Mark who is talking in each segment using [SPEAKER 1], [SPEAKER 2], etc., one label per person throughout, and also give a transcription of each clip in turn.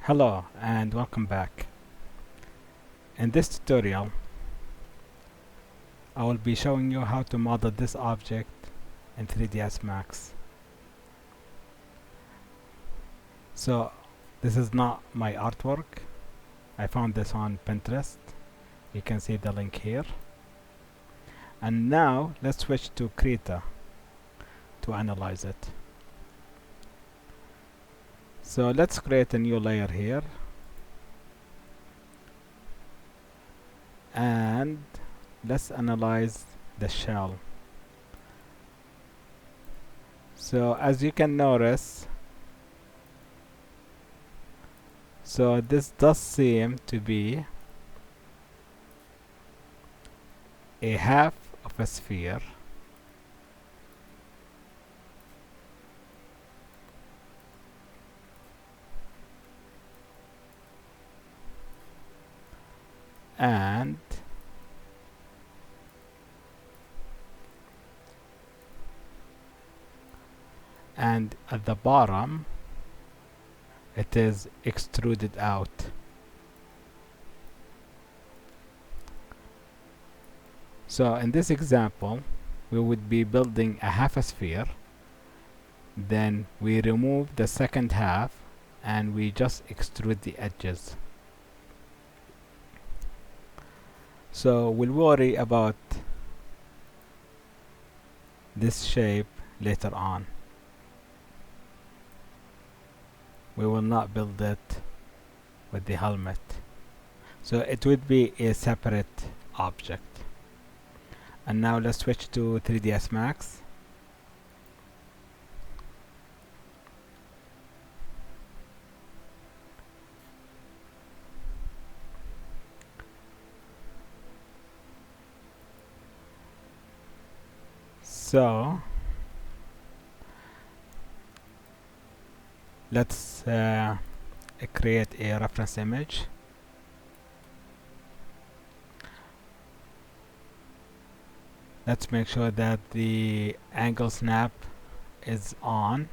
[SPEAKER 1] Hello and welcome back. In this tutorial, I will be showing you how to model this object in 3ds Max. So this is not my artwork. I found this on Pinterest. You can see the link here. And now let's switch to Krita to analyze it. So let's create a new layer here. And let's analyze the shell. So as you can notice, this does seem to be a half of a sphere and at the bottom it is extruded out. So in this example we would be building a half a sphere, then we remove the second half and we just extrude the edges. So we'll worry about this shape later on. We will not build it with the helmet. So it would be a separate object. And now let's switch to 3ds Max. So let's create a reference image. Let's make sure that the angle snap is on,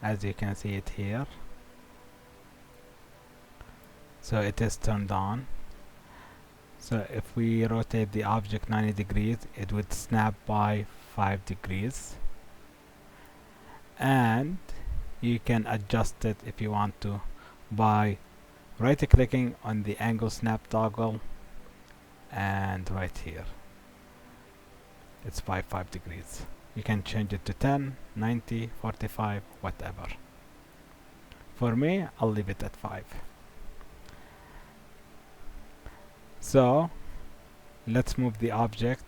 [SPEAKER 1] as you can see it here. So it is turned on. So if we rotate the object 90 degrees, it would snap by 5 degrees. And you can adjust it if you want to by right clicking on the angle snap toggle, and right here it's by 5 degrees. You can change it to 10, 90, 45, whatever. For me, I'll leave it at 5. So let's move the object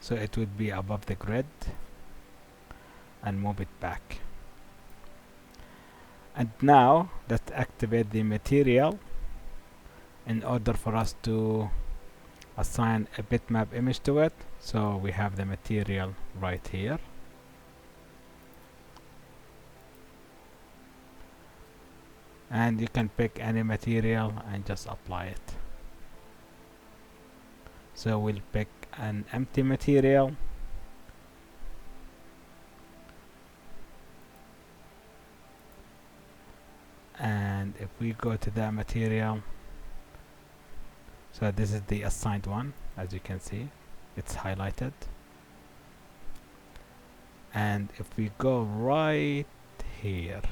[SPEAKER 1] so it would be above the grid and move it back. And now let's activate the material in order for us to assign a bitmap image to it. So we have the material right here. And you can pick any material and just apply it. So we'll pick an empty material. And if we go to that material, so this is the assigned one, as you can see, it's highlighted. And if we go right here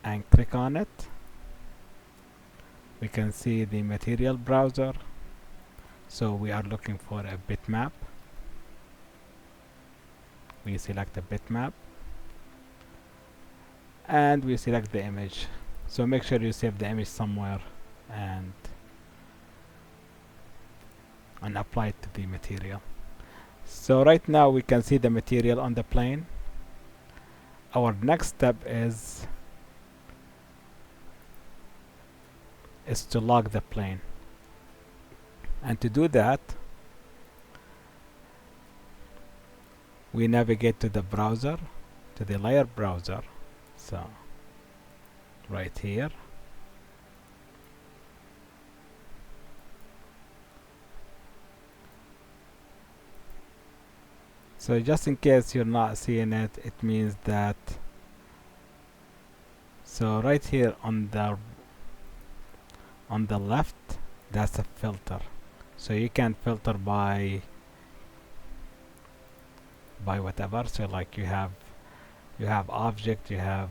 [SPEAKER 1] and click on it, we can see the material browser. So we are looking for a bitmap. We select the bitmap and we select the image. So make sure you save the image somewhere and apply it to the material. So right now we can see the material on the plane. Our next step is to log the plane. And to do that, we navigate to the browser, to the layer browser. So right here, so just in case you're not seeing it, it means that So right here on the left, that's a filter. So you can filter by whatever. So like you have object, you have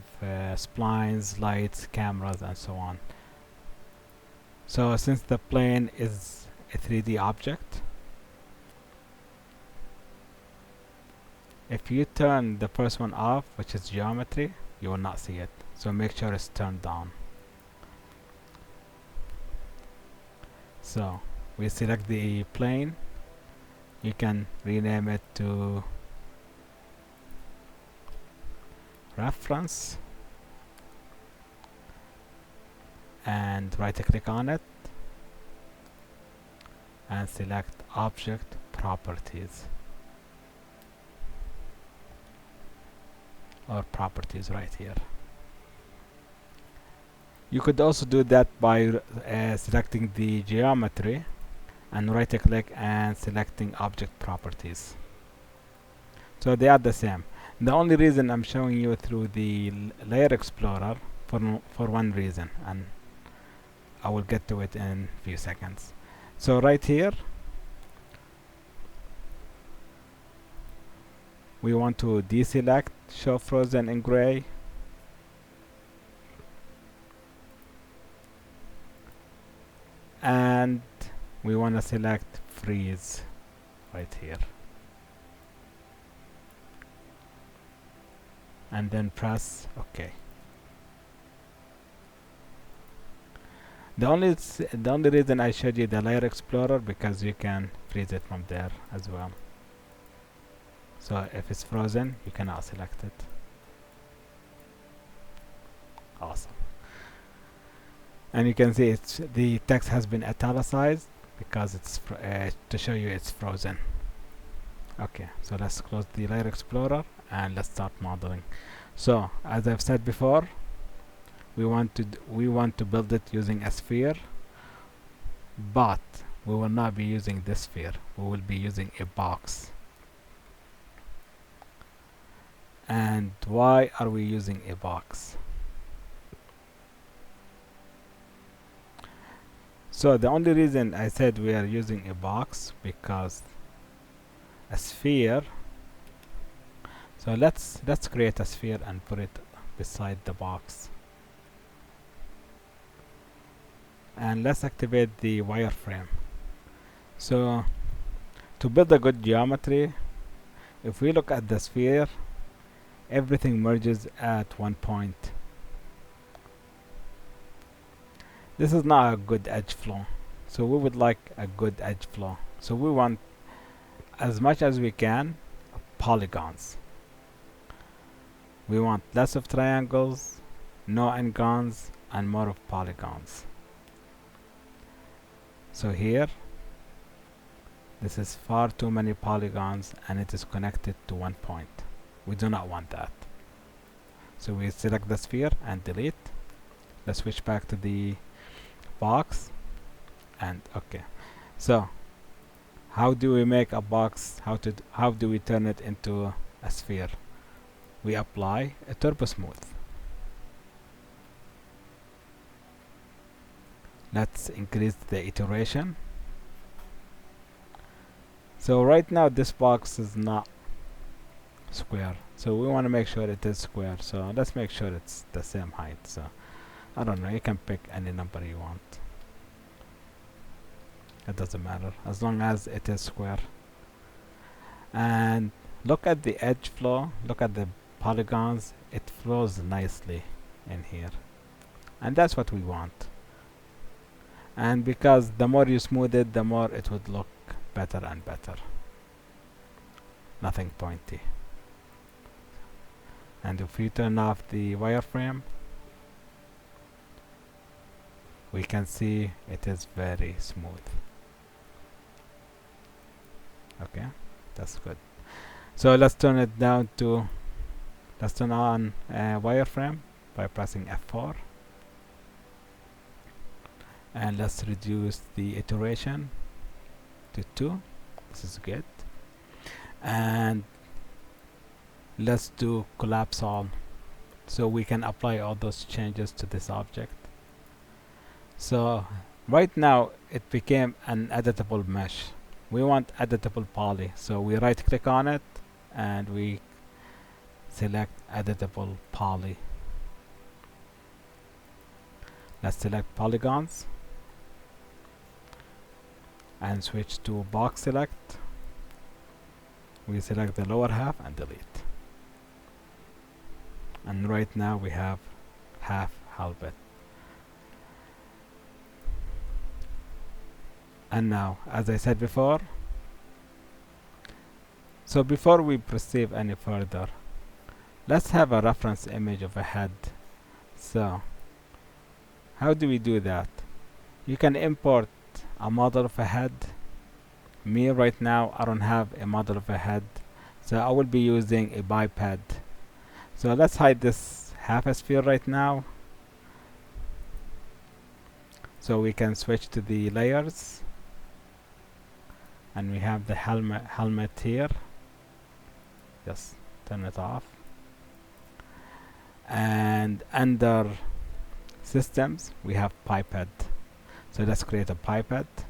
[SPEAKER 1] splines, lights, cameras, and so on. So since the plane is a 3D object, if you turn the first one off, which is geometry, you will not see it. So make sure it's turned on. So we select the plane. You can rename it to reference and right click on it and select object properties, or properties right here. You could also do that by selecting the geometry and right click and selecting object properties. So they are the same. The only reason I'm showing you through the layer explorer for one reason, and I will get to it in a few seconds. So right here we want to deselect show frozen in gray, and we want to select freeze right here, and then press OK. The only reason I showed you the layer explorer because you can freeze it from there as well. So if it's frozen, you cannot select it. Awesome. And you can see the text has been italicized because it's to show you it's frozen. Okay, so let's close the layer explorer and let's start modeling. So as I've said before, we want to build it using a sphere, but we will not be using this sphere. We will be using a box. And why are we using a box? So the only reason I said we are using a box because a sphere. So let's create a sphere and put it beside the box. And let's activate the wireframe. So to build a good geometry, if we look at the sphere, everything merges at one point. This is not a good edge flow, so we would like a good edge flow. So we want, as much as we can, polygons. We want less of triangles, no n-gons, and more of polygons. So here, this is far too many polygons and it is connected to one point. We do not want that. So we select the sphere and delete. Let's switch back to the box and okay. So how do we make a box? How do we turn it into a sphere? We apply a turbo smooth. Let's increase the iteration. So right now this box is not square, so we want to make sure it is square. So let's make sure it's the same height. So I don't know, you can pick any number you want. It doesn't matter as long as it is square. And look at the edge flow, look at the polygons, it flows nicely in here, and that's what we want. And because the more you smooth it, the more it would look better and better. Nothing pointy. And if we turn off the wireframe, we can see it is very smooth. Okay, that's good. So let's turn it down to, let's turn on wireframe by pressing F4. And let's reduce the iteration to 2. This is good. And let's do collapse all. so we can apply all those changes to this object. So right now it became an editable mesh. We want editable poly, so we right click on it and we select editable poly. Let's select polygons and switch to box select. We select the lower half and delete. And right now we have half helmet. And now, as I said before, so before we proceed any further, let's have a reference image of a head. So how do we do that? You can import a model of a head. Me right now, I don't have a model of a head, so I will be using a biped. So let's hide this half a sphere right now. So we can switch to the layers, and we have the helmet here. Just turn it off. And under systems, we have biped. So let's create a biped.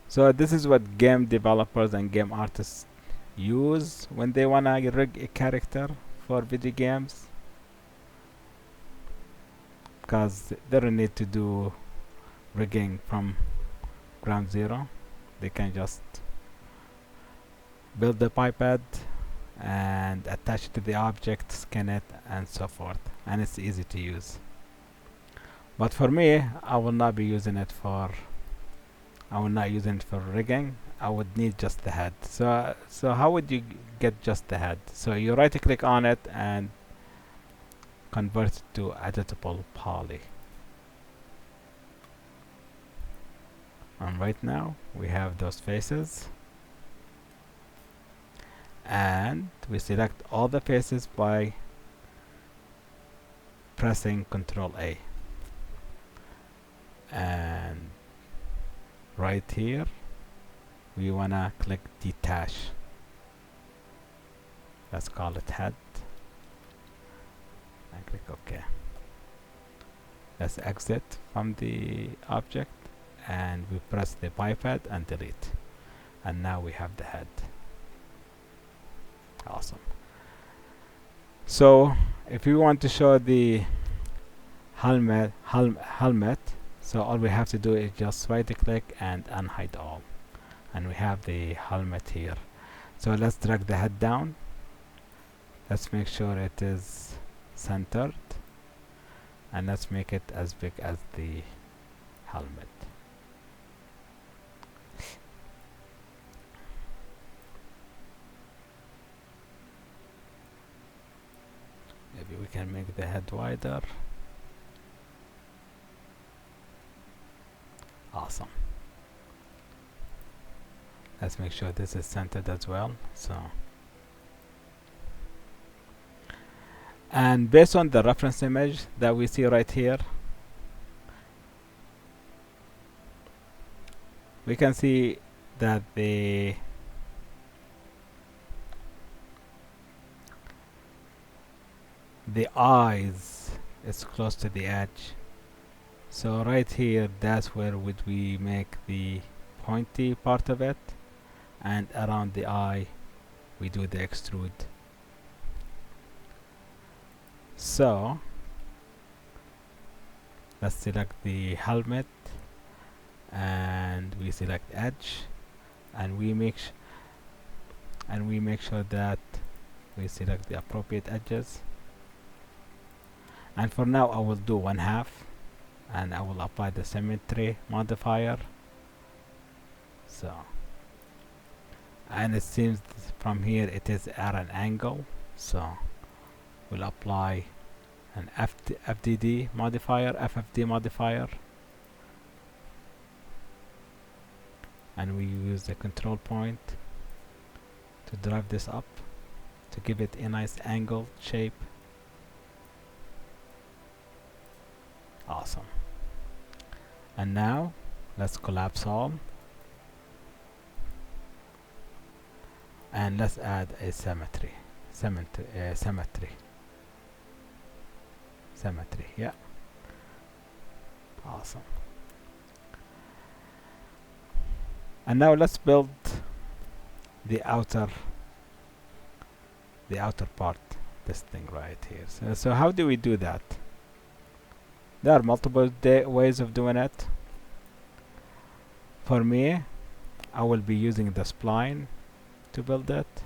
[SPEAKER 1] So this is what game developers and game artists use when they wanna rig a character for video games, because they don't need to do rigging from ground zero. They can just build the biped and attach it to the object, scan it, and so forth, and it's easy to use. But for me, I will not using it for rigging. I would need just the head. So how would you get just the head? So you right click on it and convert it to editable poly. And right now we have those faces, and we select all the faces by pressing Ctrl A. And right here we wanna click detach. Let's call it head and click OK. Let's exit from the object and we press the biped and delete, and now we have the head. Awesome. So if we want to show the helmet, so all we have to do is just right click and unhide all, and we have the helmet here. So let's drag the head down. Let's make sure it is centered, and let's make it as big as the helmet. Maybe we can make the head wider. Awesome. Let's make sure this is centered as well. So, and based on the reference image that we see right here, we can see that the eyes is close to the edge. So right here, that's where would we make the pointy part of it, and around the eye we do the extrude. So let's select the helmet and we select edge, and we make sure that we select the appropriate edges. And for now I will do 1/2, and I will apply the symmetry modifier. So, and it seems from here it is at an angle, so we'll apply an FFD modifier, and we use the control point to drive this up to give it a nice angled shape. Awesome. And now let's collapse all, and let's add a symmetry. symmetry. Yeah, awesome. And now let's build the outer part, this thing right here. So how do we do that? There are multiple ways of doing it. For me, I will be using the spline to build it.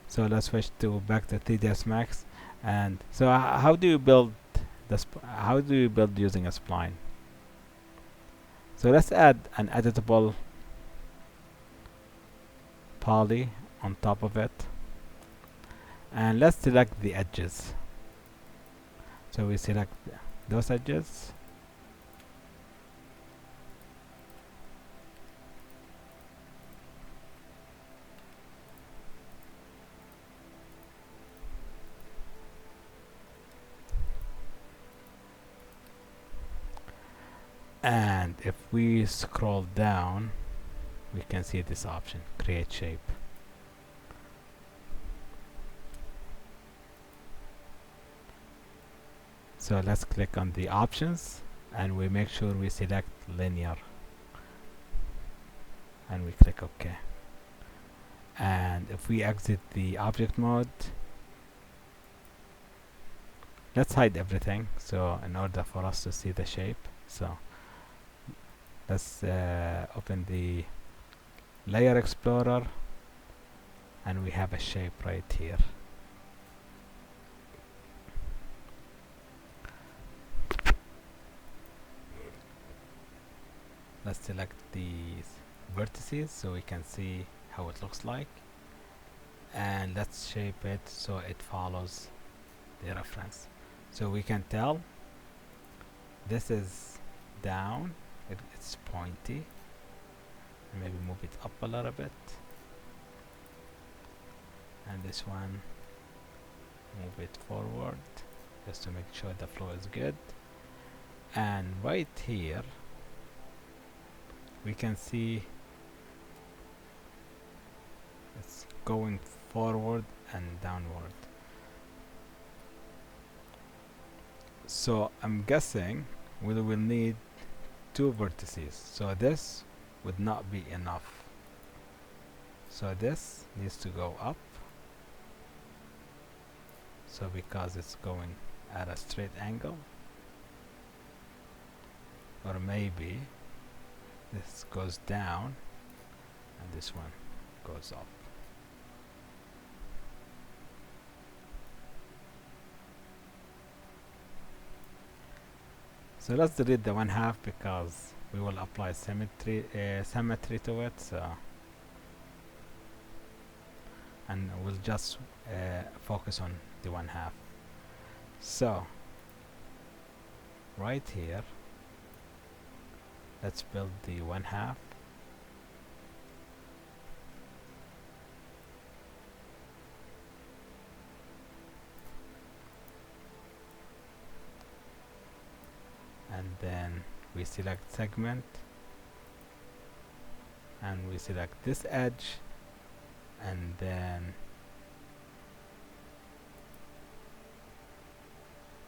[SPEAKER 1] So let's switch to back to 3ds Max. And so how do you build using a spline? So let's add an editable poly on top of it, and let's select the edges. So we select those edges, and if we scroll down, we can see this option, create shape. So let's click on the options, and we make sure we select linear, and we click OK. And if we exit the object mode, let's hide everything, so in order for us to see the shape. So let's open the layer explorer, and we have a shape right here. Let's select these vertices so we can see how it looks like, and let's shape it so it follows the reference. So we can tell this is down, it's pointy. Maybe move it up a little bit, and this one move it forward just to make sure the flow is good. And right here we can see it's going forward and downward. So I'm guessing we will need 2 vertices, so this would not be enough. So this needs to go up. So because it's going at a straight angle, or maybe this goes down and this one goes up. So let's delete the 1/2 because we will apply symmetry to it. So, and we'll just focus on the 1/2. So right here, let's build the 1/2. And then we select segment, and we select this edge, and then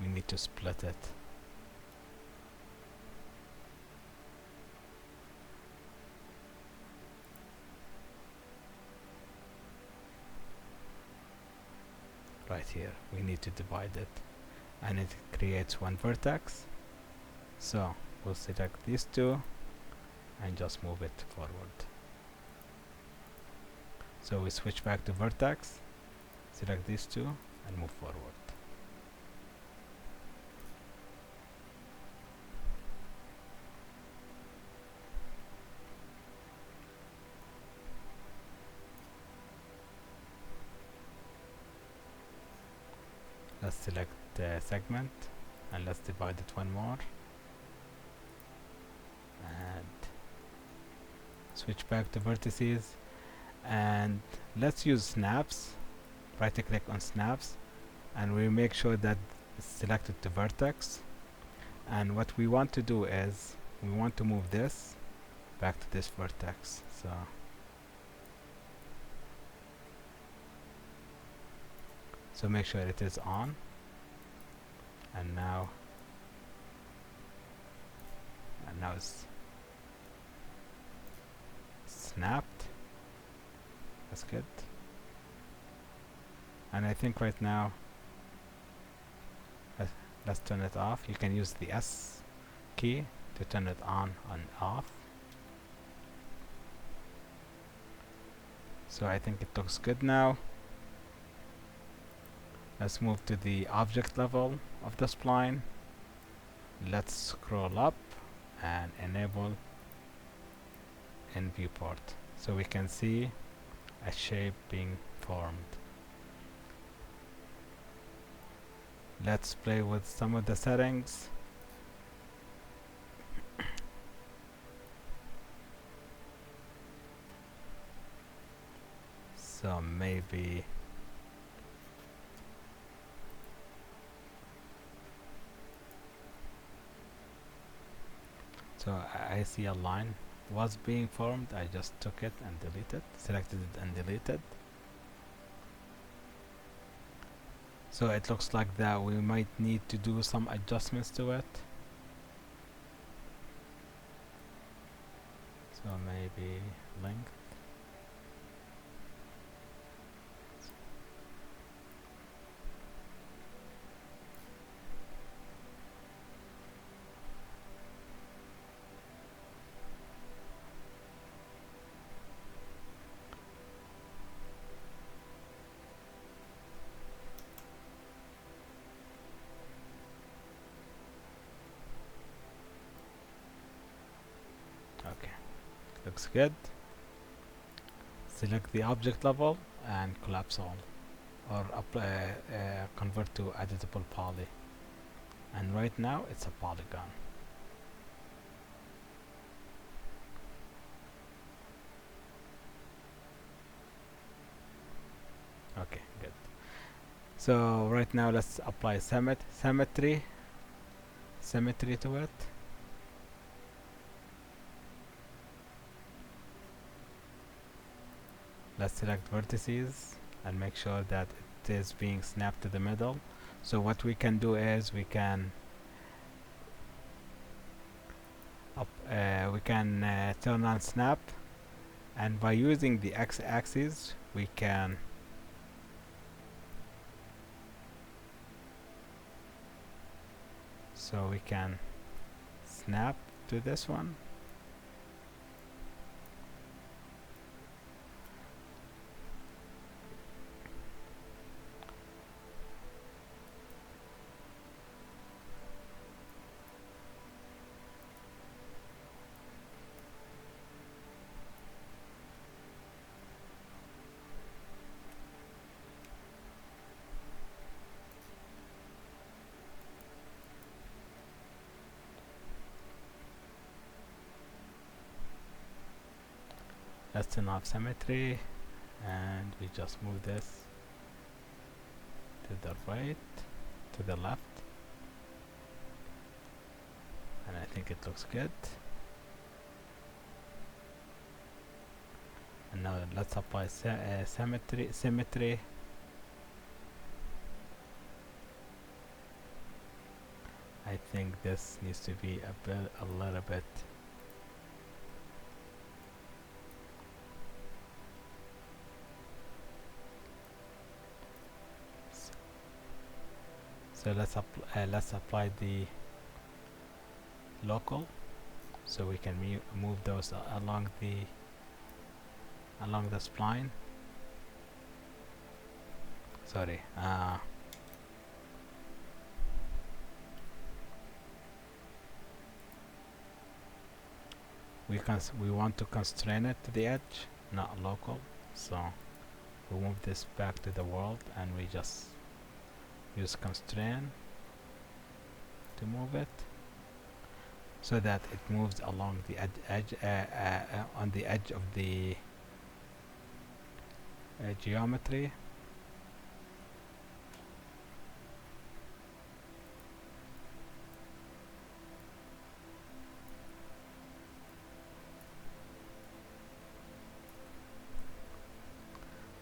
[SPEAKER 1] we need to split it. Right here we need to divide it, and it creates one vertex. So we'll select these 2 and just move it forward. So we switch back to vertex, select these 2 and move forward. Let's select segment, and let's divide it one more, and switch back to vertices, and let's use snaps. Right click on snaps, and we make sure that it's selected to vertex. And what we want to do is we want to move this back to this vertex. So So make sure it is on, and now it's snapped. That's good. And I think right now, let's turn it off. You can use the S key to turn it on and off. So I think it looks good now. Let's move to the object level of the spline. Let's scroll up and enable in viewport so we can see a shape being formed. Let's play with some of the settings. So maybe I see a line was being formed. I just took it and deleted, selected it and deleted. So it looks like that we might need to do some adjustments to it. So maybe length. Okay, looks good. Select the object level and collapse all, or convert to editable poly. And right now it's a polygon. Okay, good. So right now let's apply symmetry to it. Let's select vertices and make sure that it is being snapped to the middle. So what we can do is we can turn on snap, and by using the x-axis we can snap to this one. Let's turn off symmetry, and we just move this to the right, to the left, and I think it looks good. And now let's apply symmetry. I think this needs to be a little bit. So let's apply the local, so we can move those along the spline. Sorry. We want to constrain it to the edge, not local. So we move this back to the world, and we just use constrain to move it, so that it moves along the edge on the edge of the geometry.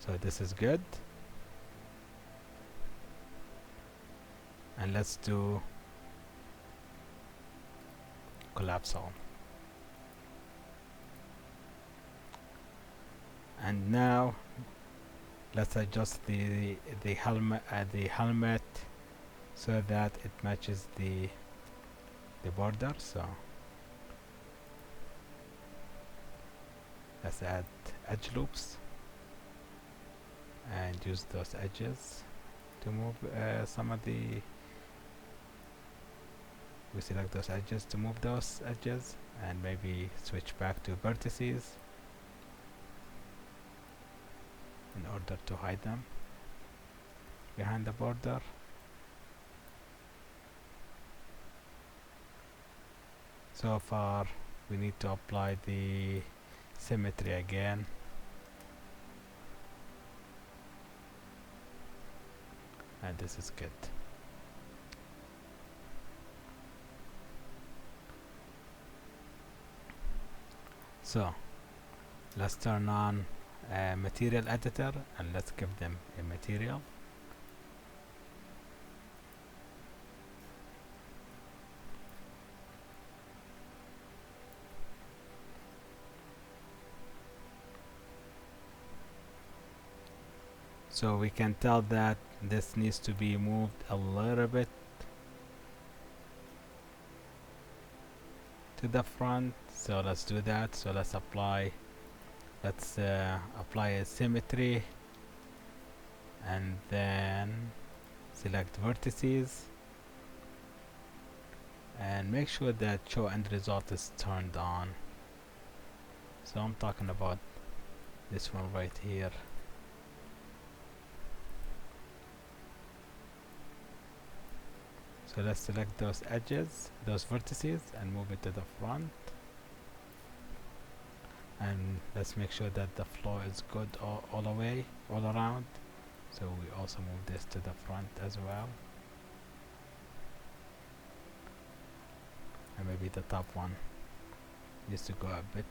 [SPEAKER 1] So this is good. and let's do collapse all. And now let's adjust the helmet so that it matches the border. So let's add edge loops and use those edges to move some of the, we select those edges to move those edges, and maybe switch back to vertices in order to hide them behind the border. So far we need to apply the symmetry again, and this is good. So let's turn on a material editor and let's give them a material. So we can tell that this needs to be moved a little bit to the front. So let's do that. So let's apply a symmetry, and then select vertices and make sure that show end result is turned on. So I'm talking about this one right here. So let's select those edges, those vertices, and move it to the front. And let's make sure that the flow is good all the way, all around. So we also move this to the front as well. And maybe the top one needs to go a bit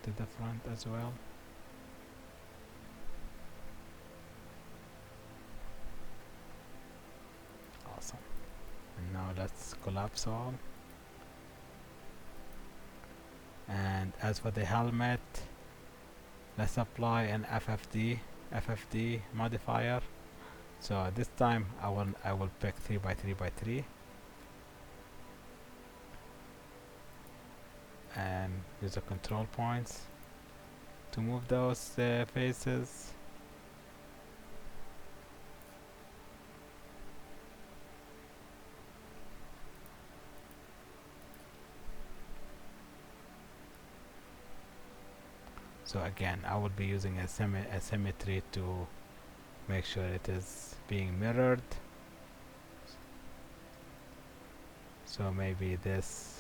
[SPEAKER 1] to the front as well. Awesome. And now let's collapse all. And as for the helmet, let's apply an FFD modifier. So this time I will pick 3x3x3 and use the control points to move those faces. So again, I will be using a symmetry to make sure it is being mirrored. So maybe this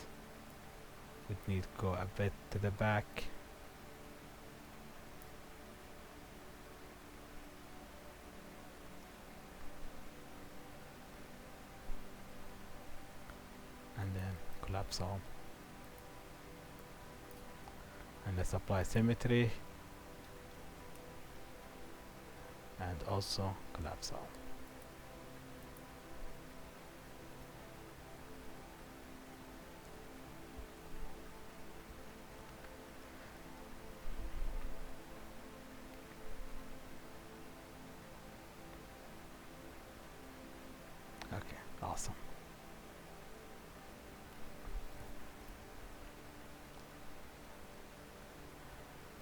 [SPEAKER 1] would need to go a bit to the back. And then collapse all. And let's apply symmetry and also collapse all. Okay, awesome.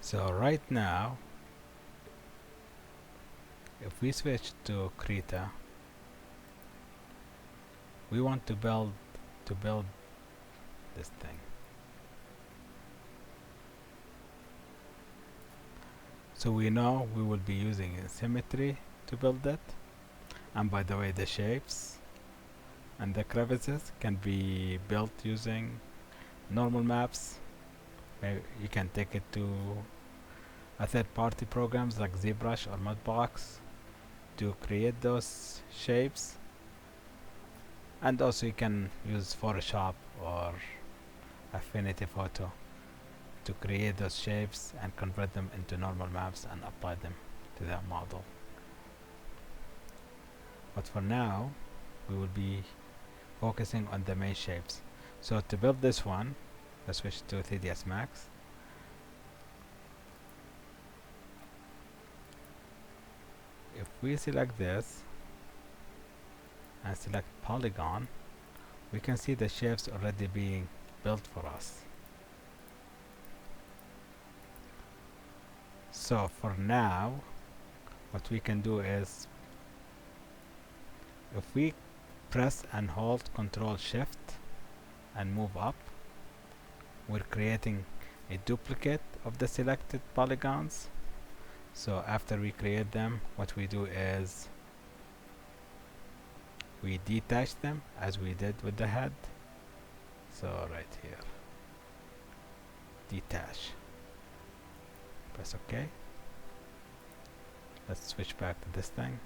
[SPEAKER 1] So right now, if we switch to Krita, we want to build this thing. So we know we will be using a symmetry to build it. And by the way, the shapes and the crevices can be built using normal maps. Maybe you can take it to a third-party programs like ZBrush or Mudbox to create those shapes, and also you can use Photoshop or Affinity Photo to create those shapes and convert them into normal maps and apply them to that model. but for now we will be focusing on the main shapes. So to build this one, let's switch to 3ds Max. If we select this and select polygon, we can see the shapes already being built for us. So for now, what we can do is, if we press and hold Control Shift and move up, we're creating a duplicate of the selected polygons. So after we create them, what we do is we detach them as we did with the head. So right here, detach, press OK. Let's switch back to this thing,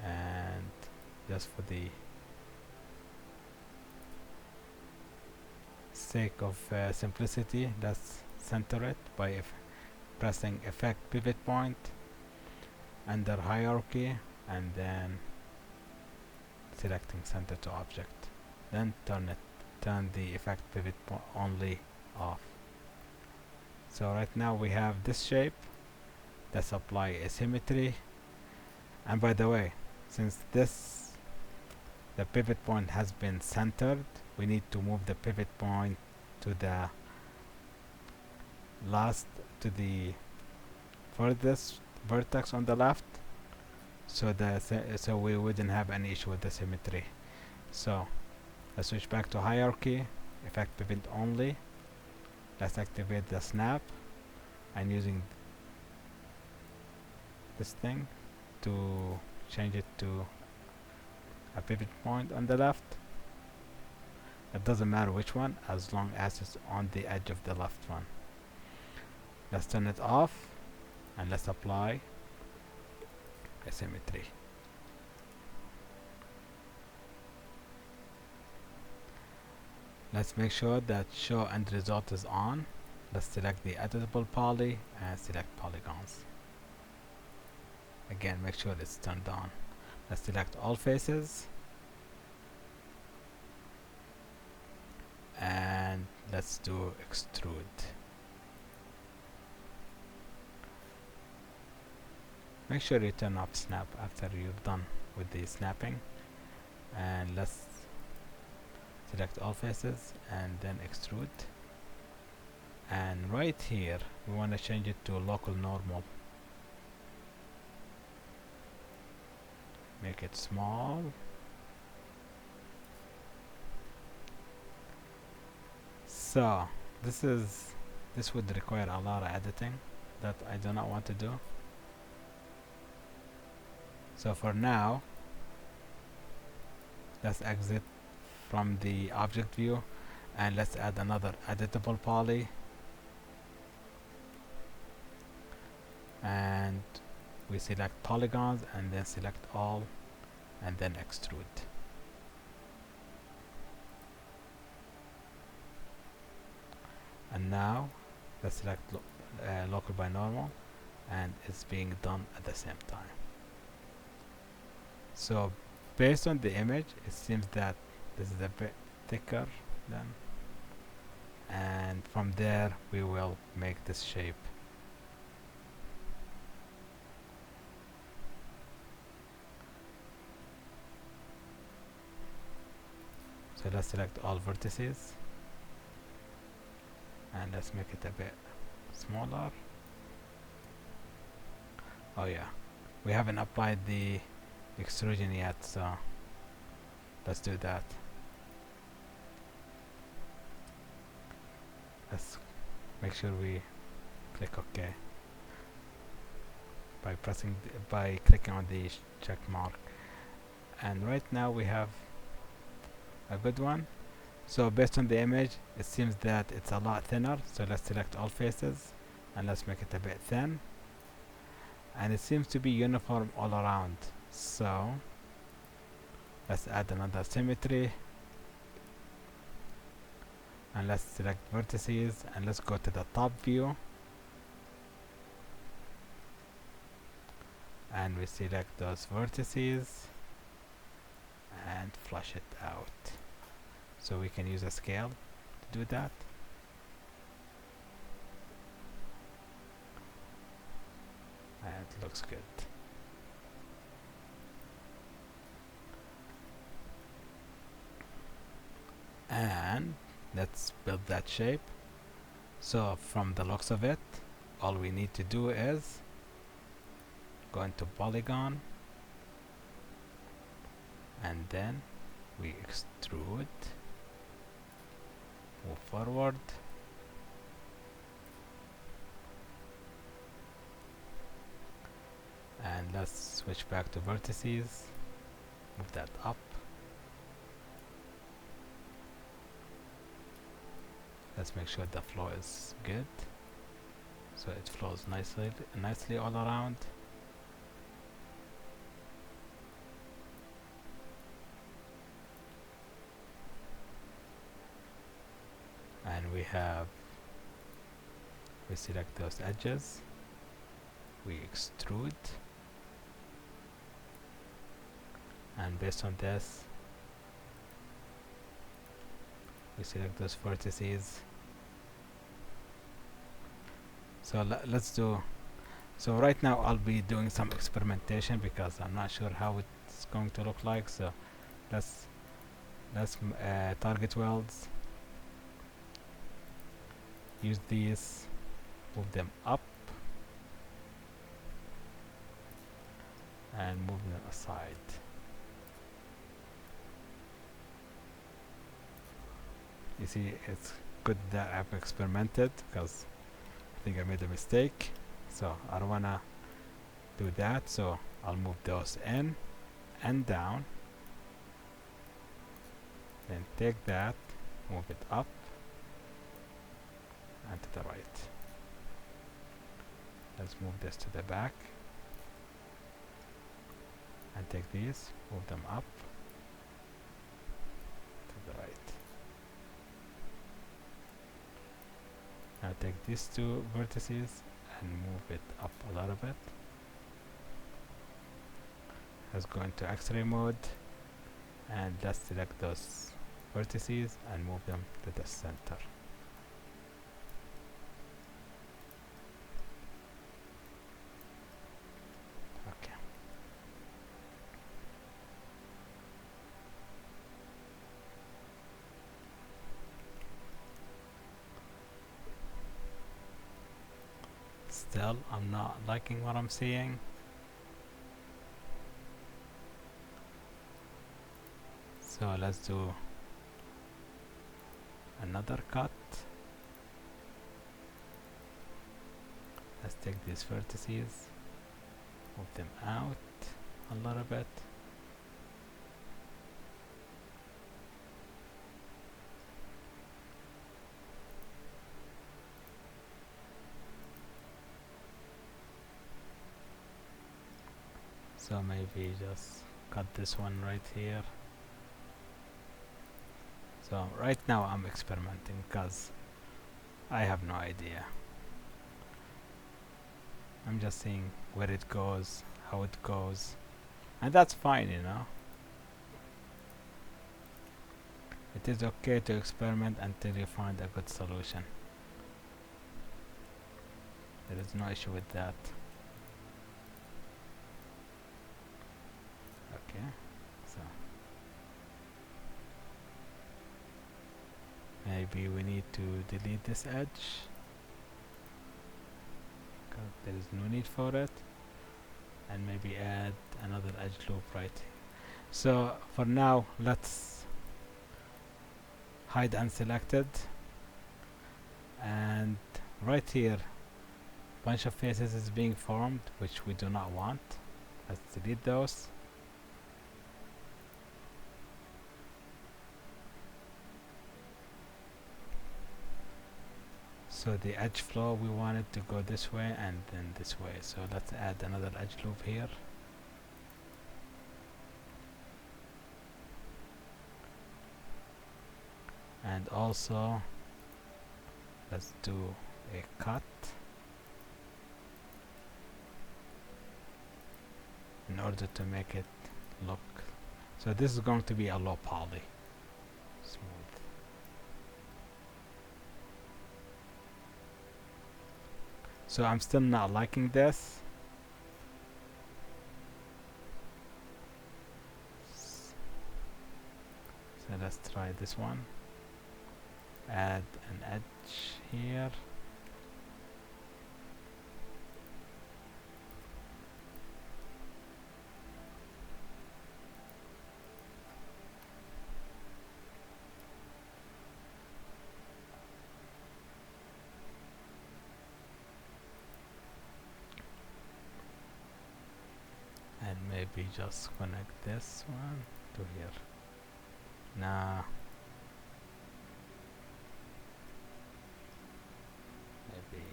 [SPEAKER 1] and just for the sake of simplicity, let's center it by pressing Effect Pivot Point under Hierarchy and then selecting Center to Object. Then turn the Effect Pivot Point only off. So right now we have this shape. Let's apply a symmetry. And by the way, since the pivot point has been centered, we need to move the pivot point to the furthest vertex on the left, so we wouldn't have any issue with the symmetry. So let's switch back to Hierarchy, Effect Pivot Only. Let's activate the snap, and using this thing to change it to a pivot point on the left. It doesn't matter which one, as long as it's on the edge of the left one. Let's turn it off and let's apply a symmetry. Let's make sure that Show End Result is on. Let's select the editable poly and select polygons. Again, make sure it's turned on. Let's select all faces and let's do extrude. Make sure you turn off snap after you're done with the snapping, and let's select all faces and then extrude. And right here we want to change it to local normal. Make it small. So this would require a lot of editing that I do not want to do. So for now, let's exit from the object view and let's add another editable poly, and we select polygons and then select all and then extrude. And now let's select local by normal, and it's being done at the same time. So based on the image, it seems that this is a bit thicker than, and from there we will make this shape. So let's select all vertices and let's make it a bit smaller. Oh yeah, we haven't applied the extrusion yet, so let's do that. Let's make sure we click OK by clicking on the check mark, and right now we have a good one. So based on the image, it seems that it's a lot thinner, so let's select all faces and let's make it a bit thin, and it seems to be uniform all around. So let's add another symmetry and let's select vertices and let's go to the top view and we select those vertices and flush it out. So we can use a scale to do that. And it looks good. And let's build that shape. So from the looks of it, all we need to do is go into polygon, and then we extrude, move forward, and let's switch back to vertices, move that up. Let's make sure the flow is good, so it flows nicely all around. And we select those edges, we extrude, and based on this we select those vertices. So let's do, so right now I'll be doing some experimentation because I'm not sure how it's going to look like. So let's target welds, use these, move them up and move them aside. You see, it's good that I've experimented because I think I made a mistake, so I don't wanna do that. So I'll move those in and down, then take that, move it up and to the right. Let's move this to the back and take these, move them up to the right. Now take these two vertices and move it up a little bit. Let's go into X-ray mode and let's select those vertices and move them to the center. Okay. Still, I'm not liking what I'm seeing. So let's do another cut. Let's take these vertices, move them out a little bit. So maybe just cut this one right here. So right now I'm experimenting because I have no idea. I'm just seeing where it goes, how it goes, and that's fine, you know. It is okay to experiment until you find a good solution. There is no issue with that. Okay, so maybe we need to delete this edge because there is no need for it, and maybe add another edge loop right here. So for now, let's hide unselected, and right here bunch of faces is being formed which we do not want. Let's delete those. So the edge flow, we want it to go this way and then this way. So let's add another edge loop here. And also let's do a cut in order to make it look So this is going to be a low poly. Smooth. So I'm still not liking this. So let's try this one. Add an edge here. And maybe just connect this one to here. Nah. Maybe.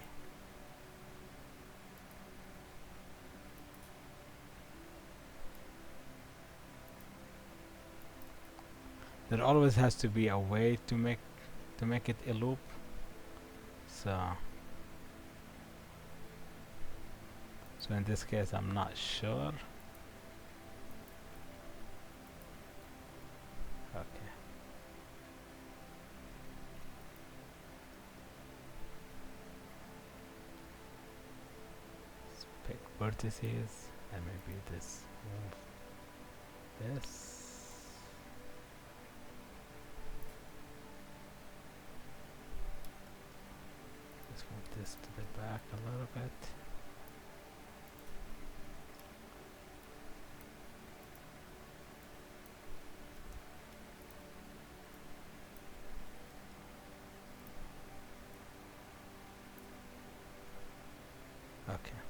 [SPEAKER 1] There always has to be a way to make it a loop. So in this case I'm not sure. Okay. Let's pick vertices and maybe this move this. Let's move this to the back a little bit. Okay.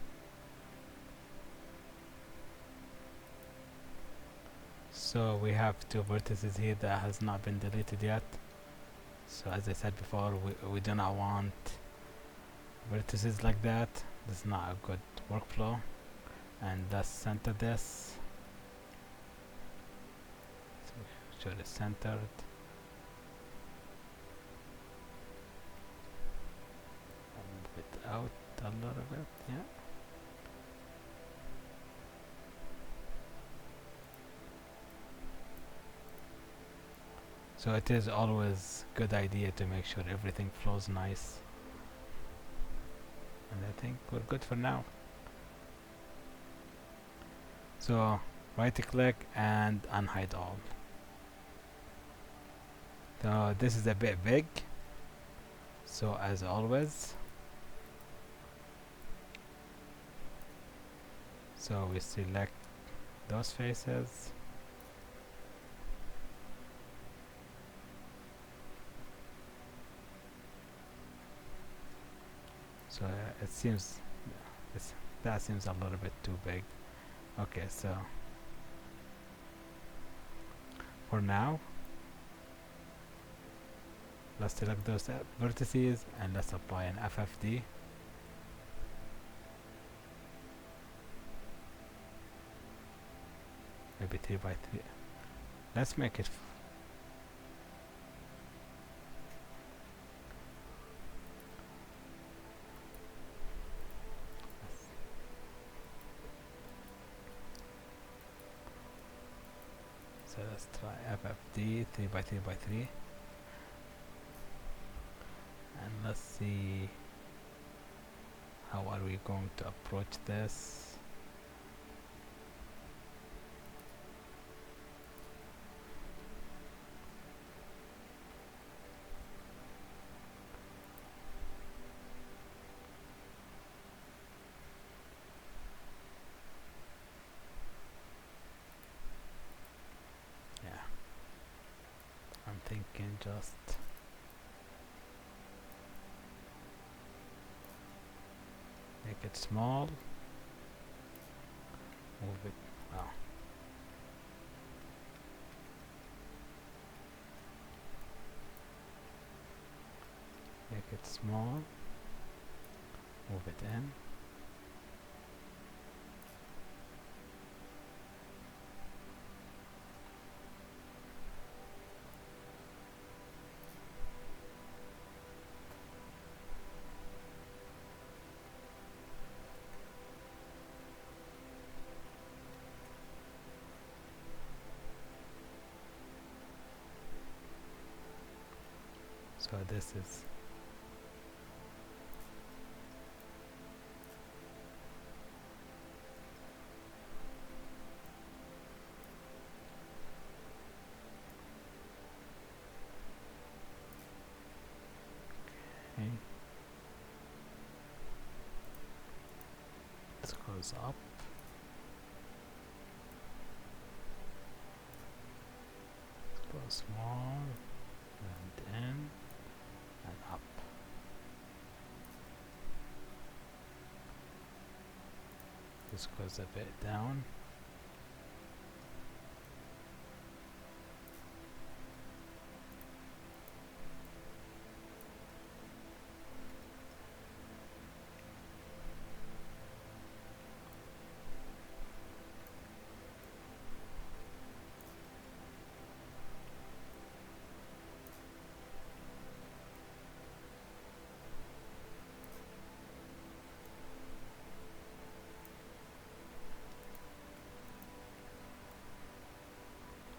[SPEAKER 1] So we have two vertices here that has not been deleted yet. So as I said before, we do not want vertices like that. This is not a good workflow. And let's center this. So make sure it's centered. Move it out a little bit, yeah. So it is always good idea to make sure everything flows nice. And I think we're good for now. So right click and unhide all. So this is a bit big. So as always, so we select those faces. So it seems that seems a little bit too big. Okay, so for now, let's select those vertices and let's apply an FFD. Maybe 3 by 3. Let's make it so let's try FFD 3 by 3 by 3. And let's see how are we going to approach this. Yeah, I'm thinking just make it small, move it, oh. Make it small, move it in. So this is okay. This goes up. Go small and in and up. This goes a bit down.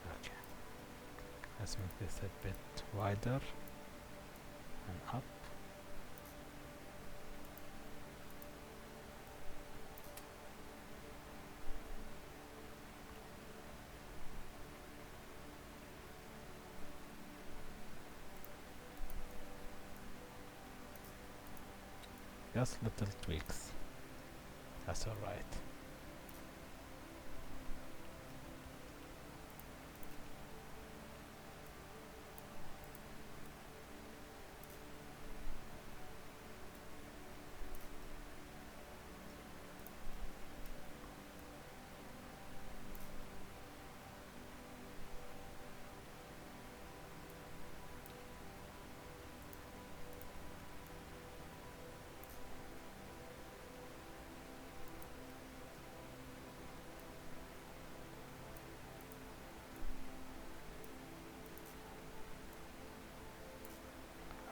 [SPEAKER 1] Okay. Let's make this a bit wider and up. Just little tweaks. That's alright.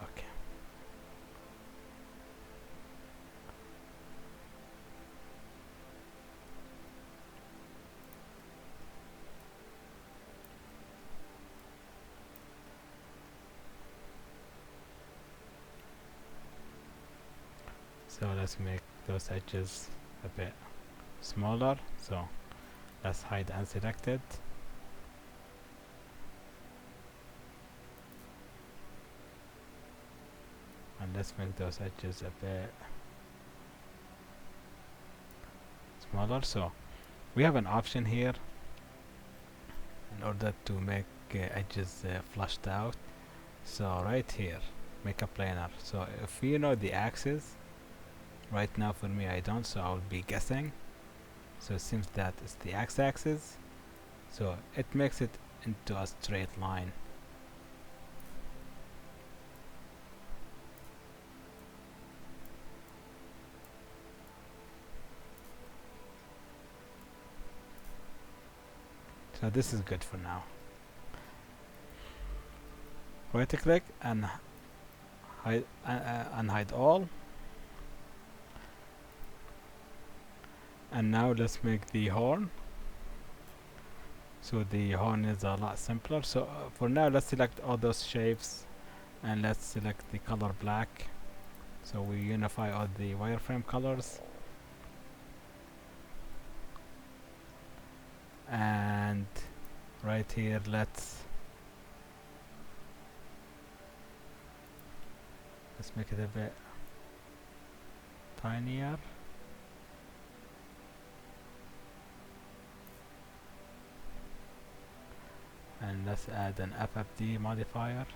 [SPEAKER 1] Okay. So let's make those edges a bit smaller. So let's hide unselected. And let's make those edges a bit smaller. So we have an option here in order to make edges flushed out. So right here, make a planar. So if you know the axis, right now for me I don't, so I'll be guessing. So it seems that it's the x-axis, so it makes it into a straight line. So this is good for now. Right click and hide all. And now let's make the horn. So the horn is a lot simpler. So for now let's select all those shapes and let's select the color black. So we unify all the wireframe colors. And right here let's make it a bit tinier. And let's add an FFD modifier.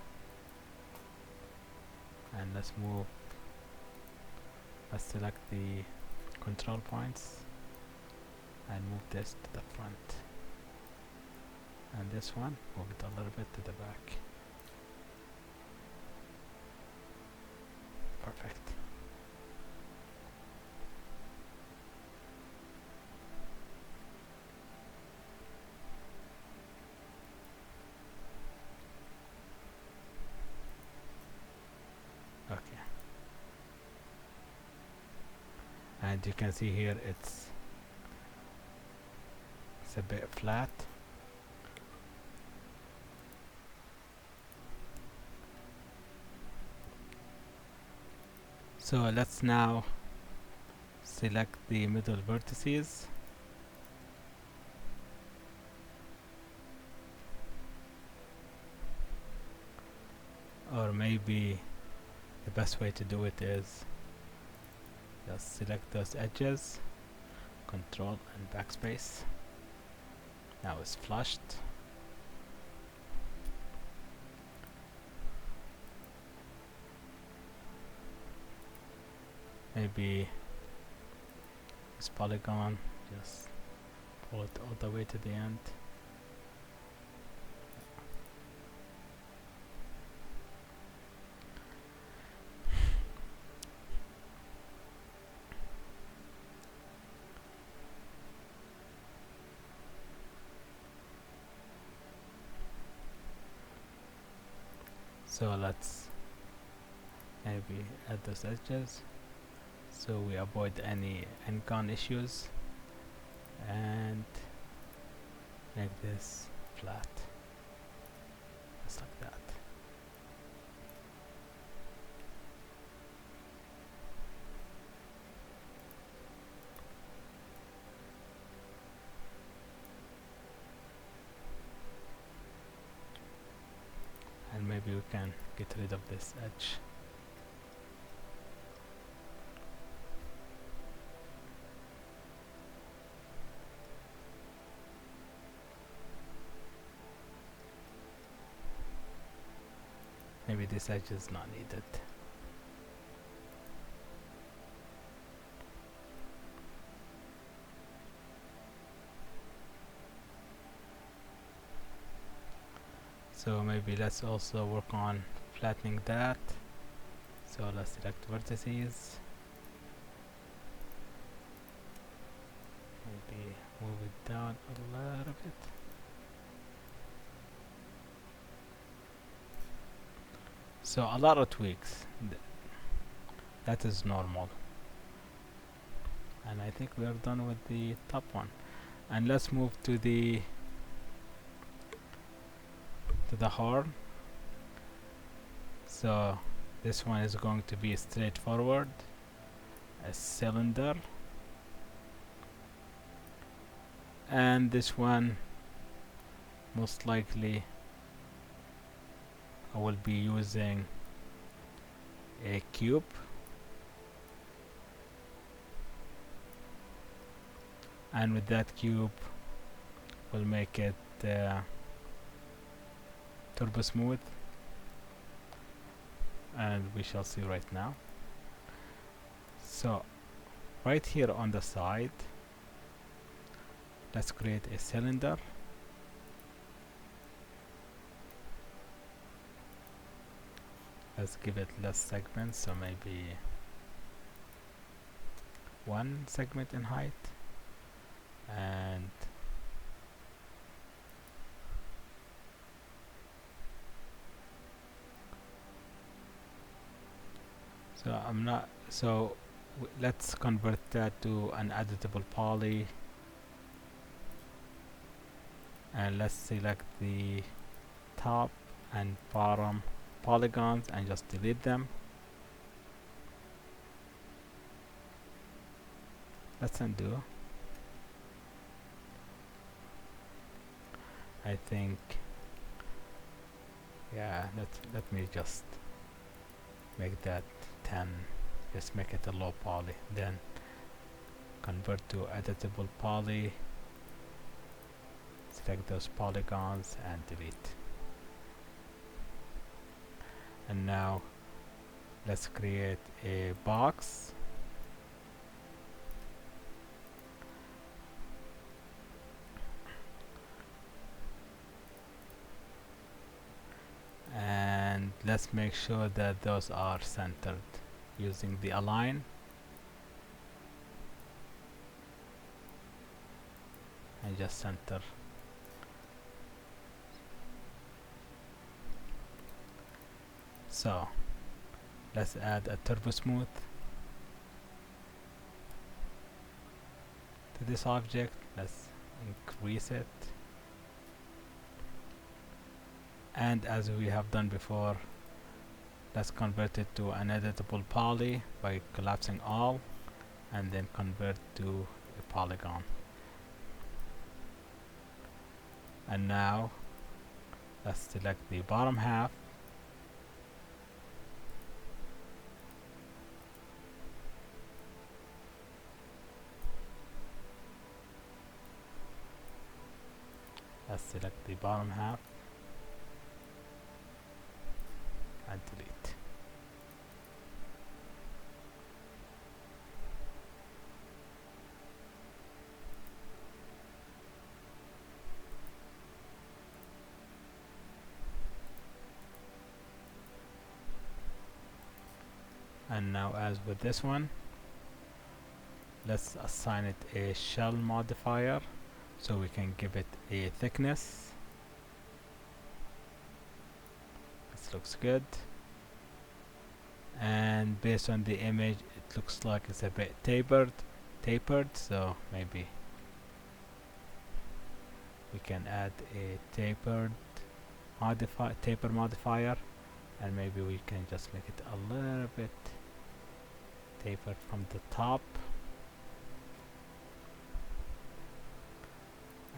[SPEAKER 1] And let's select the control points and move this to the front. And this one, move it a little bit to the back. Perfect. Okay. And you can see here it's a bit flat. So let's now select the middle vertices, or maybe the best way to do it is just select those edges, control and backspace. Now it's flushed. Maybe this polygon, just pull it all the way to the end. So let's maybe add those edges so we avoid any N-Con issues, and make this flat, just like that. And maybe we can get rid of this edge. Maybe this edge is not needed. So maybe let's also work on flattening that. So let's select vertices. Maybe move it down a little bit. So a lot of tweaks. That is normal. And I think we are done with the top one. And let's move to the horn. So this one is going to be straightforward, a cylinder, and this one most likely I will be using a cube, and with that cube we'll make it turbo smooth, and we shall see right now. So right here on the side, let's create a cylinder. Let's give it less segments, so maybe 1 segment in height, and let's convert that to an editable poly, and let's select the top and bottom polygons and just delete them. Let's undo. I think, yeah, let me just make that 10, just make it a low poly, then convert to editable poly, select those polygons and delete. And now let's create a box. And let's make sure that those are centered using the align. And just center. So let's add a turbo smooth to this object. Let's increase it, and as we have done before, Let's convert it to an editable poly by collapsing all and then convert to a polygon. And now let's select the bottom half and delete. And now, as with this one, let's assign it a shell modifier so we can give it a thickness. This looks good, and based on the image it looks like it's a bit tapered, so maybe we can add a taper modifier, and maybe we can just make it a little bit tapered from the top.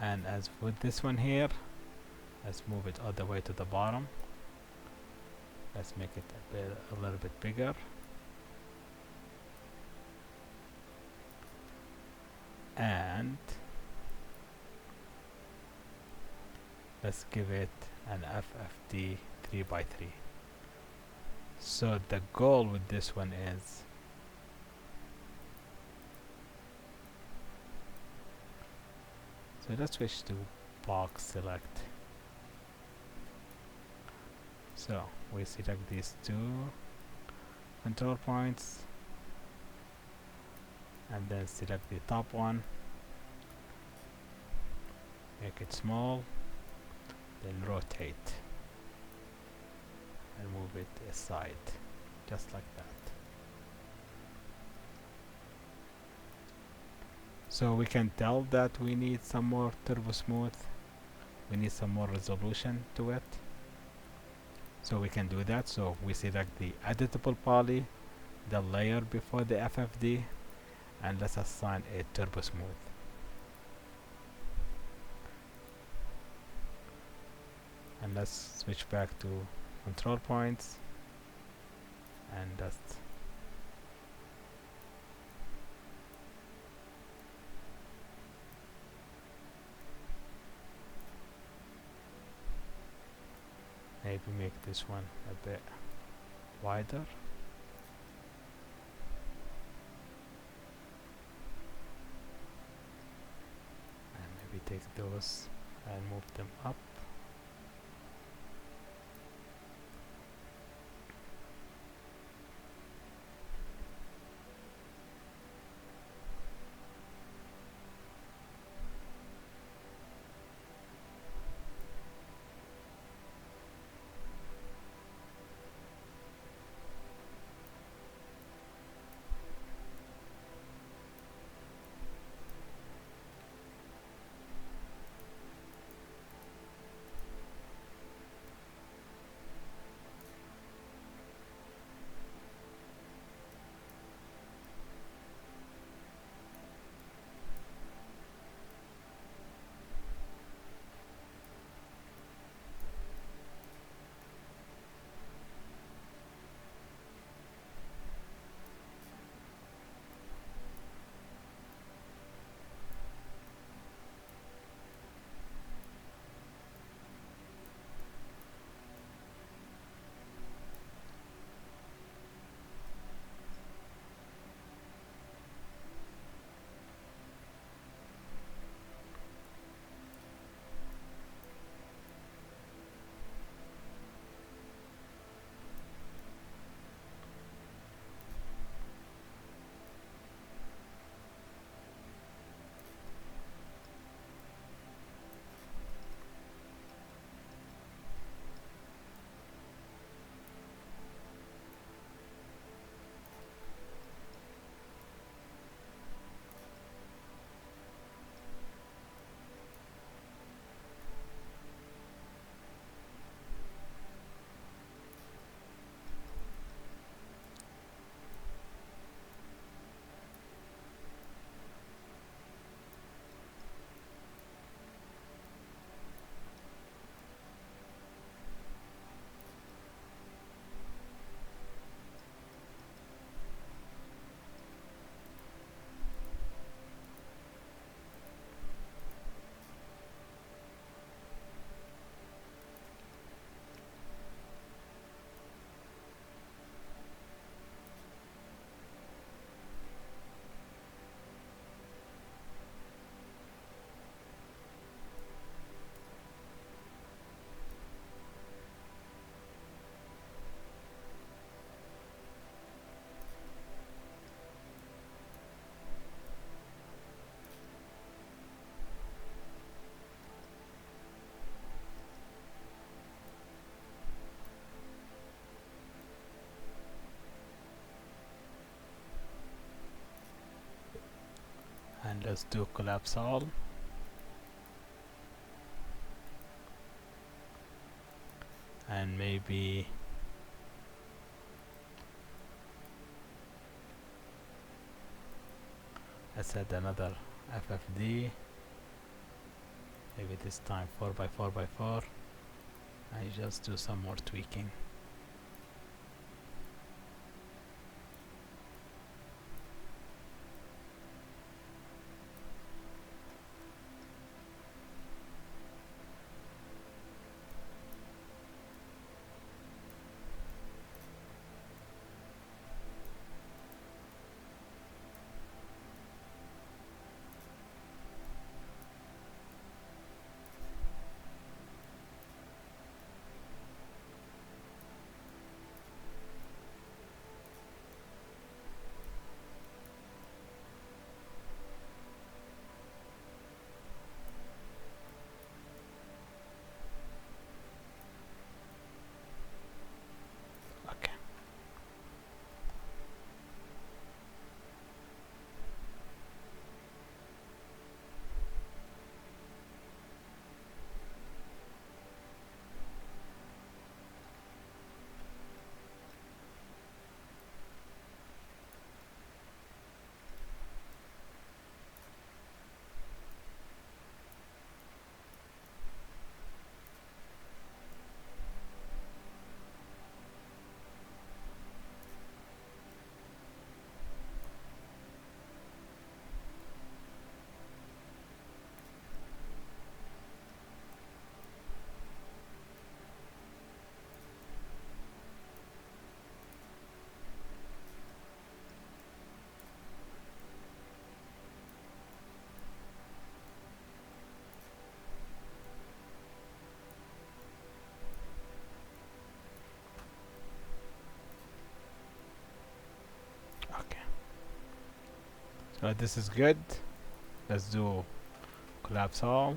[SPEAKER 1] And as with this one here, let's move it all the way to the bottom. Let's make it a little bit bigger. And let's give it an FFD 3x3. So the goal with this one is let's switch to box select. So we select these two control points and then select the top one, make it small, then rotate and move it aside, just like that. So we can tell that we need some more turbo smooth, we need some more resolution to it. So we can do that. So we select the editable poly, the layer before the FFD, and let's assign a turbo smooth. And let's switch back to control points and just maybe make this one a bit wider. And maybe take those and move them up. and let's do collapse all, and maybe let's add another FFD, maybe this time 4x4x4, and just do some more tweaking. Okay. Okay. So this is good. Let's do collapse all.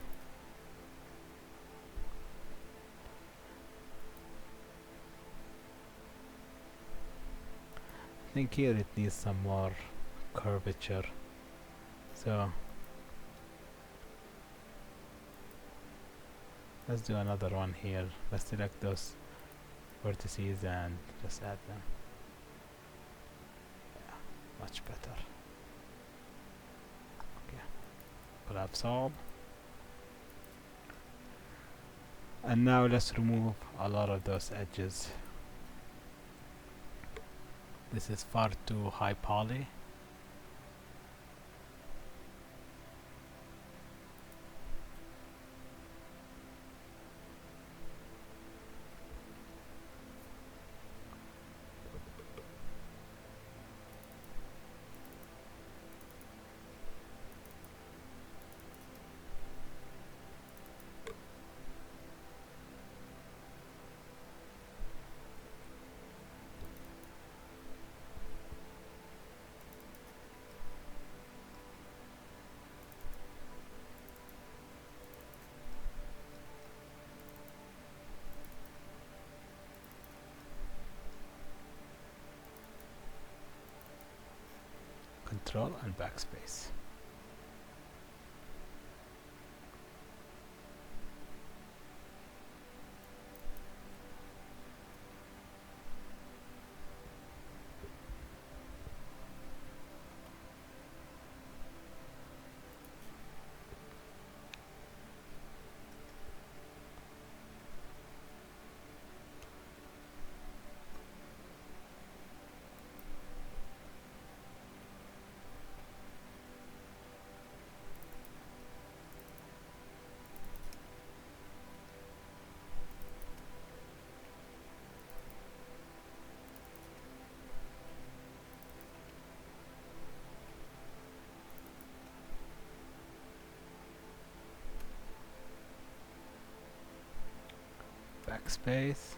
[SPEAKER 1] I think here it needs some more curvature. So let's do another one here. Let's select those vertices and just add them. Yeah, much better. Okay, collapse all. And now let's remove a lot of those edges. This is far too high poly. Control and backspace. Backspace.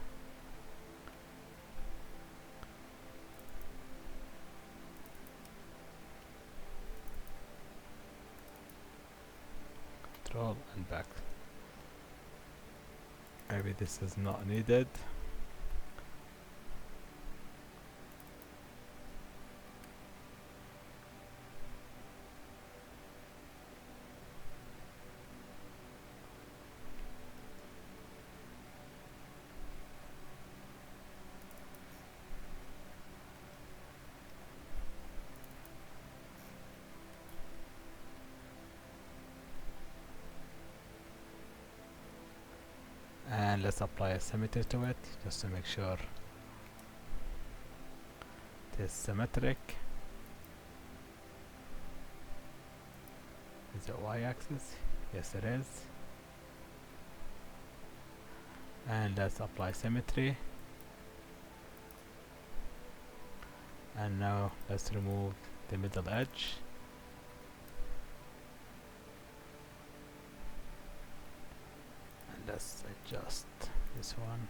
[SPEAKER 1] Control and back. Maybe this is not needed. and let's apply a symmetry to it just to make sure it is symmetric. Is it y-axis? Yes, it is. And let's apply symmetry. And now let's remove the middle edge. And let's adjust this one.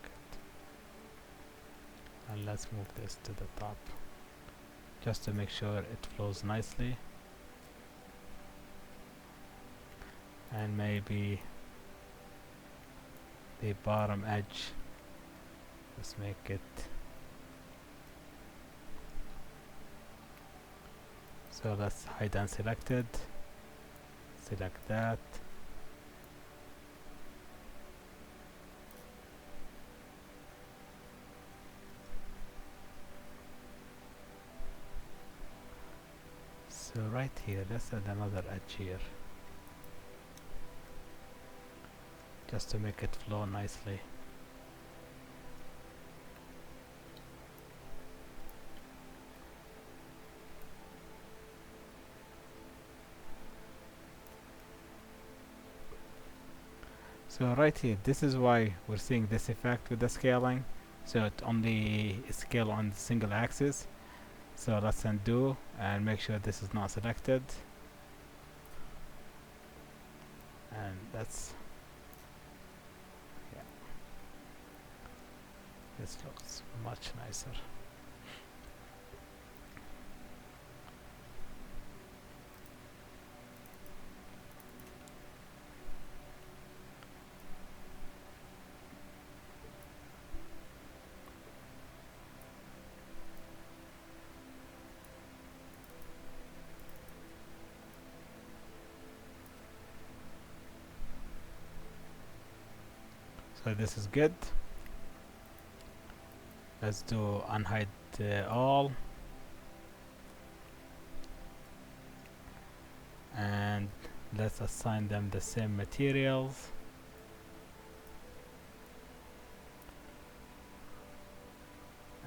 [SPEAKER 1] Good. And let's move this to the top just to make sure it flows nicely. And maybe the bottom edge, let's make it so. Let's hide unselected, select that, so right here let's add another edge here just to make it flow nicely. So right here, this is why we're seeing this effect with the scaling. So it only scale on the single axis. So let's undo and make sure this is not selected. And that's, yeah, this looks much nicer. So this is good. Let's do unhide all, and let's assign them the same materials.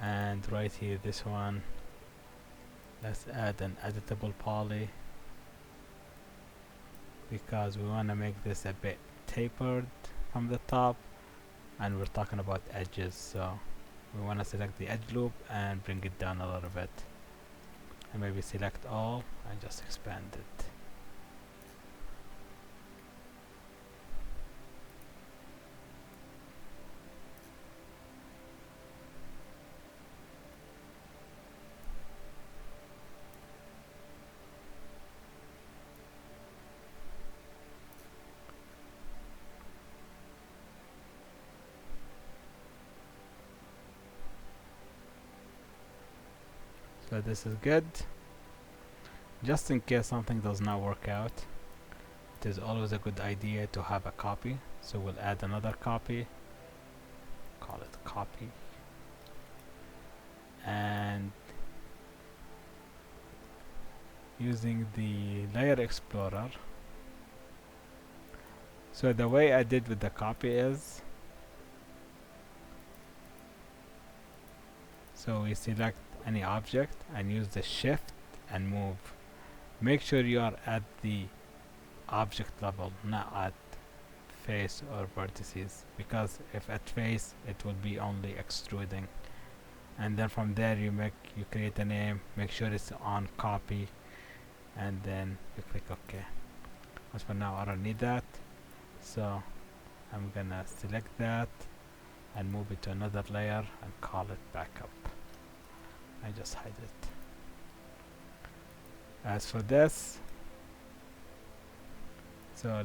[SPEAKER 1] And right here, this one, let's add an editable poly because we want to make this a bit tapered from the top, and we're talking about edges, so we want to select the edge loop and bring it down a little bit, and maybe select all and just expand it. So this is good. Just in case something does not work out, it is always a good idea to have a copy. So we'll add another copy, call it copy, and using the layer explorer. So the way I did with the copy is, so we select any object and use the shift and move. Make sure you are at the object level, not at face or vertices, because if at face it will be only extruding. And then from there you create a name, make sure it's on copy, and then you click OK. As for now I don't need that, so I'm gonna select that and move it to another layer and call it backup. I just hide it. As for this, so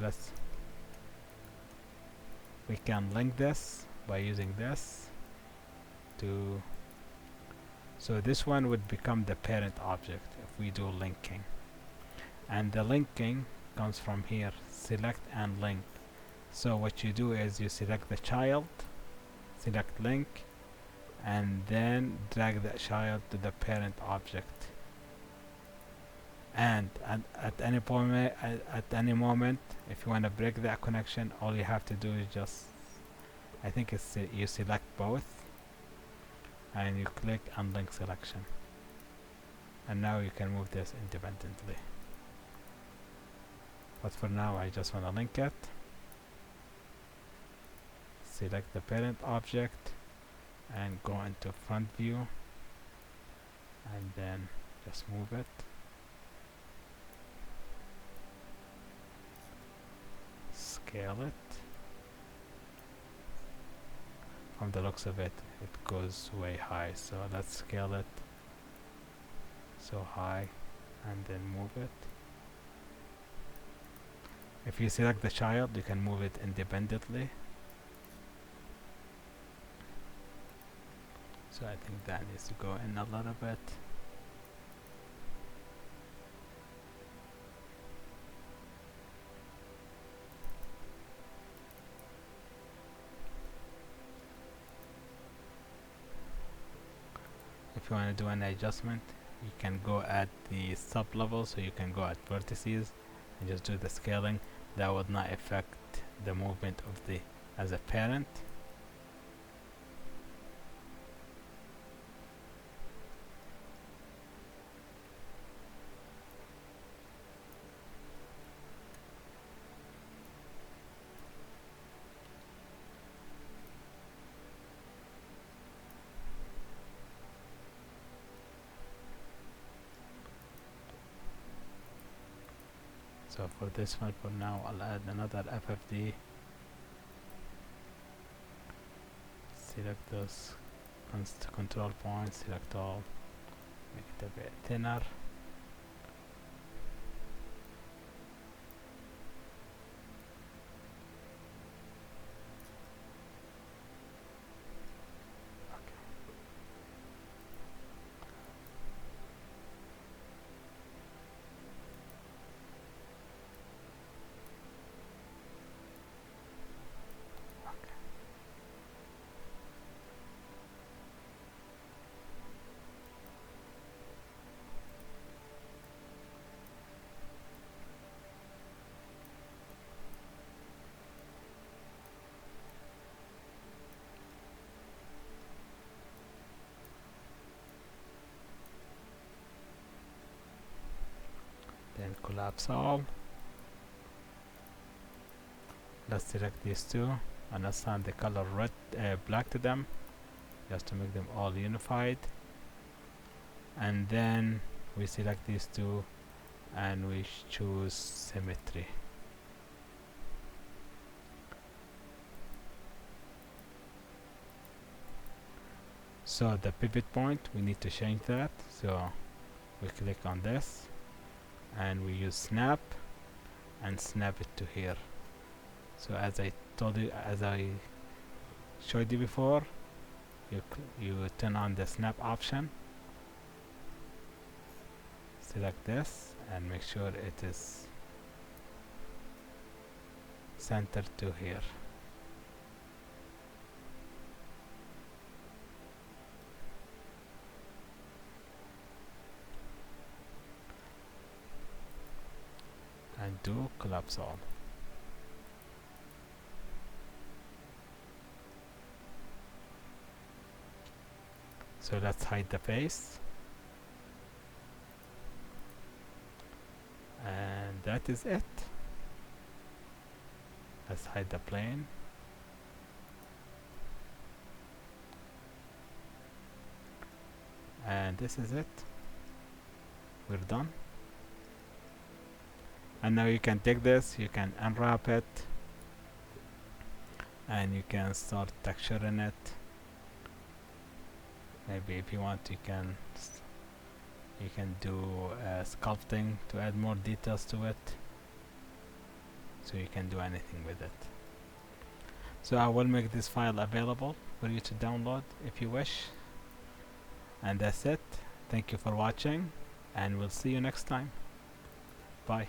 [SPEAKER 1] we can link this by using this to, so this one would become the parent object if we do linking, and the linking comes from here, select and link. So what you do is you select the child, select link, and then drag that child to the parent object. and at any moment, if you want to break that connection, all you have to do is just, I think it's you select both and you click unlink selection, and now you can move this independently. But for now I just want to link it. Select the parent object and go into front view and then just move it. Scale it. From the looks of it, it goes way high, so let's scale it so high and then move it. If you select the child, you can move it independently. So I think that needs to go in a little bit. If you want to do an adjustment, you can go at the sub level, so you can go at vertices and just do the scaling. That would not affect the movement of the as a parent. So for this one, for now, I'll add another FFD. Select those control points, select all, make it a bit thinner. Then collapse all. Let's select these two and assign the color red, black to them, just to make them all unified. And then we select these two and we choose symmetry. So the pivot point, we need to change that, so we click on this and we use snap and snap it to here. So as I told you, as I showed you before, you turn on the snap option, select this and make sure it is centered to here. And do collapse all. So let's hide the face, and that is it. Let's hide the plane. And this is it. We're done. And now you can take this, you can unwrap it, and you can start texturing it. Maybe if you want, you can do sculpting to add more details to it. So you can do anything with it. So I will make this file available for you to download if you wish. And that's it. Thank you for watching, and we'll see you next time. Bye.